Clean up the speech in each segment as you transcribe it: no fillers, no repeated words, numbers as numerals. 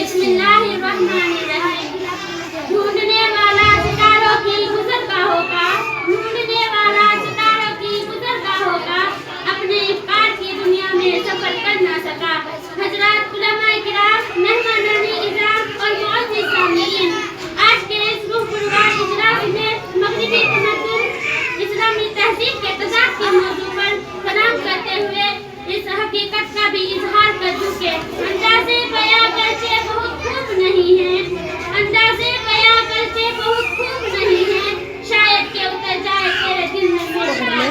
बिस्मिल्लाहिर्रहमानिर्रहीम। ढूंढने वाला सितारों की गुज़रगाहों का, ढूंढने वाला सितारों की गुज़रगाहों का अपने इफ्तार की दुनिया में सफर कर ना सका। हज़रात उलमाए किराम, मेहमानाने इज़्ज़ात और मुअज़्ज़िज़ सामीईन, आज के इस रूह पुरवार इजलास में मग़रिबी तमद्दुन इस्लामी तहज़ीब के तज़ाद के मौजू पर कलाम करते हुए इस हकीकत का भी इजहार कर चुके। अंदाज़े बयां करके बहुत खूब नहीं है, अंदाज़े बयां करके बहुत खूब नहीं है, शायद के उतर जाए तेरे दिल में मेरा।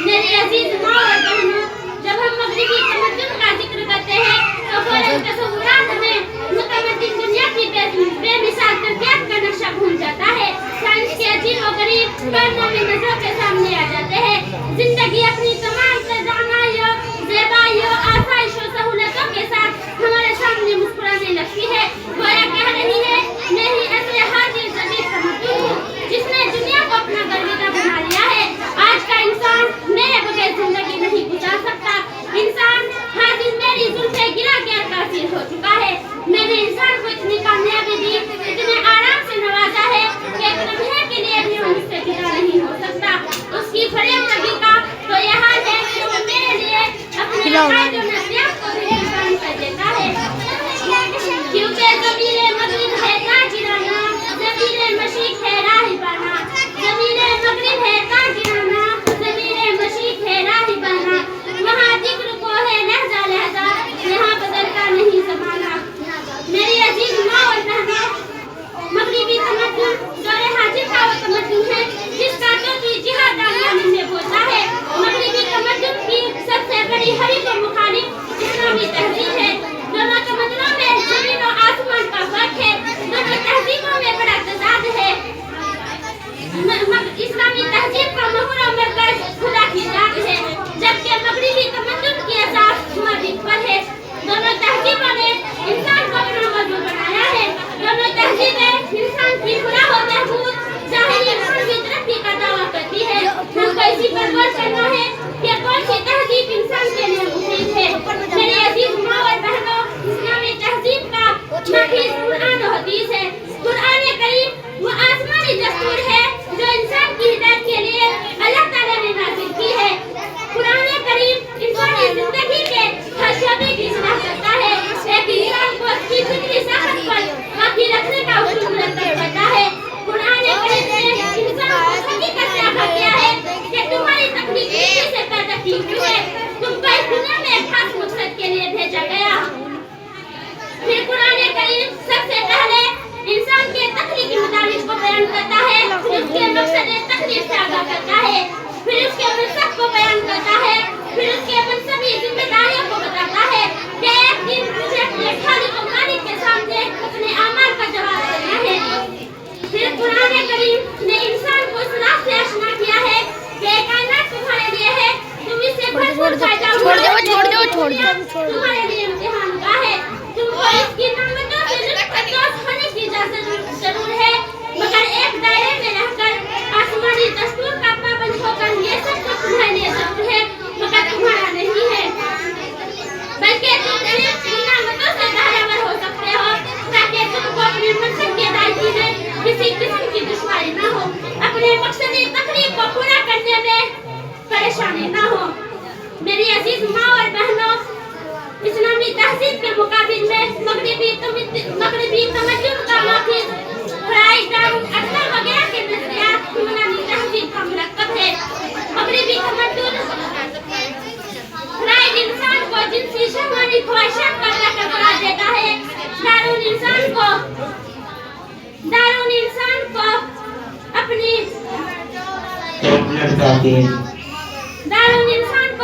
मेरी अजीज माँ और बहनों, जब हम मग़रिबी तमद्दुन का जिक्र करते हैं तो फौरन तसव्वुरात में मुतमद्दिन दुनिया की बेमिसाल तरबियत का नक्शा घूम जाता है। साइंस के अजीब और गरीब कारनामे नजरों के सामने आ जाते हैं। जिंदगी अपनी तमाम तज़ानाइयों, ज़ेबाइयों, आसाइशों, सहूलतों के साथ हमारे सामने मुस्कुराने लगती है। गोया कह रही है, मैं ही ऐसे हाजिर जदीद तमद्दुन हूँ जिसने दुनिया को अपना गर्विदा बना लिया है। आज का इंसान मेरे बगैर जिंदगी नहीं गुजार सकता। इंसान हाजिर मेरी जुल्फ़े गिरा के तासीर हो चुका है। मैंने इंसान को इतनी कामयाबी दी, इतने आराम से नवाजा है कि एक लम्हे के लिए भी वो मुझसे जुदा नहीं हो सकता। उसकी फरेबगी का तो यह हाल है कि वो मेरे लिए अपने अकायद और नज़रियात को भी कुर्बान कर देता है। क्योंकि ज़मीरे मग़रिब है ताजिराना, ज़मीरे मशीक है राहिबाना, ज़मीरे मग़रिब है ताजिराना, ज़मीरे मशीक है राहिबाना। वहाँ जिक्र को है लहज़ा लहज़ा, यहाँ बदलता नहीं ज़माना। मेरी अजीज माँ और बहनों, मग़रिबी तमद्दुन दौरे हाजिर का वो तमद्दुन है जिसका टोपी जिहाद आलमी में बोलता है। मग़रिबी तमद्दुन की सबसे बड़ी हरीफ और मुखालिफ इस्लामी तहज़ीब है। दोनों तमद्दुनों में ज़मीन और आसमान का फ़र्क है, दोनों तहज़ीबों में बड़ा तज़ाद है। इस्लामी तहज़ीब का महवर और मरकज़ खुदा की ज़ात है, जबकि मग़रिबी तमद्दुन की असास मरीज़ पर है। दोनों तहज़ीबों ने इंसान को अपना मौजू बनाया है। दोनों तहज़ीबें इंसान की फलाह और बहबूद, ज़ाहिरी और मानवी तरक्की का दावा करती है। हमको इसी पर गौर करना है कि कौन सी तहज़ीब इंसान के लिए मुफीद है। मेरी अजीज माँ और बहनों, इस्लामी तहज़ीब का मखीज़ कुरान और हदीस है। कुरान करीम वो आसमानी दस्तूर है जो इंसान की हिदायत के लिए अल्लाह ताला ने नाज़िल की है। कुरान करीम इंसानी जिंदगी के हर शोबे की इस्लाह करता है। एक इंसान को उसकी फिक्री साखत पर बाकी रखने का उसूल मुरत्तब करता है। कुरान करीम ने इंसान को हकीकत से आगाह किया है कि तुम्हारी तकलीफ इसी से पैदा की हुई है, तुमको इस दुनिया में एक खास मकसद के लिए भेजा गया। फिर कुरान करीम सबसे पहले इंसान के तख्लीकी मदारिज को बयान करता है, फिर उसके मकसद तख्लीक से आगाह करता है, फिर उसके मनसब को बयान करता है, फिर उसके मनसबी जिम्मेदारियों को बताता है कि एक दिन मुझे अपने खालिक और मालिक के सामने अपने अमाल का जवाब देना है। फिर कुरान करीम ने इंसान को इस रात से आशना किया है कि कायनात तुम्हारे लिए है, तुम इससे भरपूर फायदा उठाओ, तुम्हारे लिए इम्तिहान का है। तुमको इसकी नेमतों से लुत्फ़अंदोज़ होने की इजाज़त जरूर है, मगर एक दायरे में रहकर आसमानी दस्तूर का पाबंद होकर ये सब तो तुम्हारे लिए जरूर है, मगर तुम्हारा नहीं है। बल्कि तुम सिर्फ इन नेमतों से बहरावर हो सकते हो ताकि तुमको अपने मकसद की अदायगी में किसी किस्म की दुश्वारी न हो, अपने मकसदी तकलीफ को पूरा करने में परेशानी न हो। मेरी अजीज माँ और बहनों, इस्लामी तहज़ीब के मुकाबिल में मग़रिबी तमद्दुन का मखीज़ फ़राइज़, दारुल अक़ल वगैरह के नज़रियात यूनानी तहज़ीब का मुरक्कब है। मग़रिबी तमद्दुन फ़राइज़ इंसान को जिनसी शहवानी ख्वाहिशात का ताक़त करार देता है। दारुल इंसान को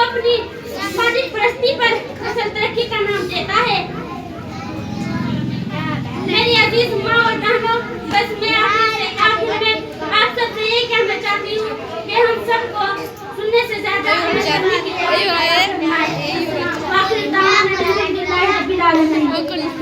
अपनी साजिश परस्ती पर असल तरक्की का नाम देता है। मेरी अजीज माँ और बहनों, बस मैं आखिर में आप सबसे यही कहना चाहती हूँ कि हम सबको सुनने से ज्यादा करने की कोशिश करें।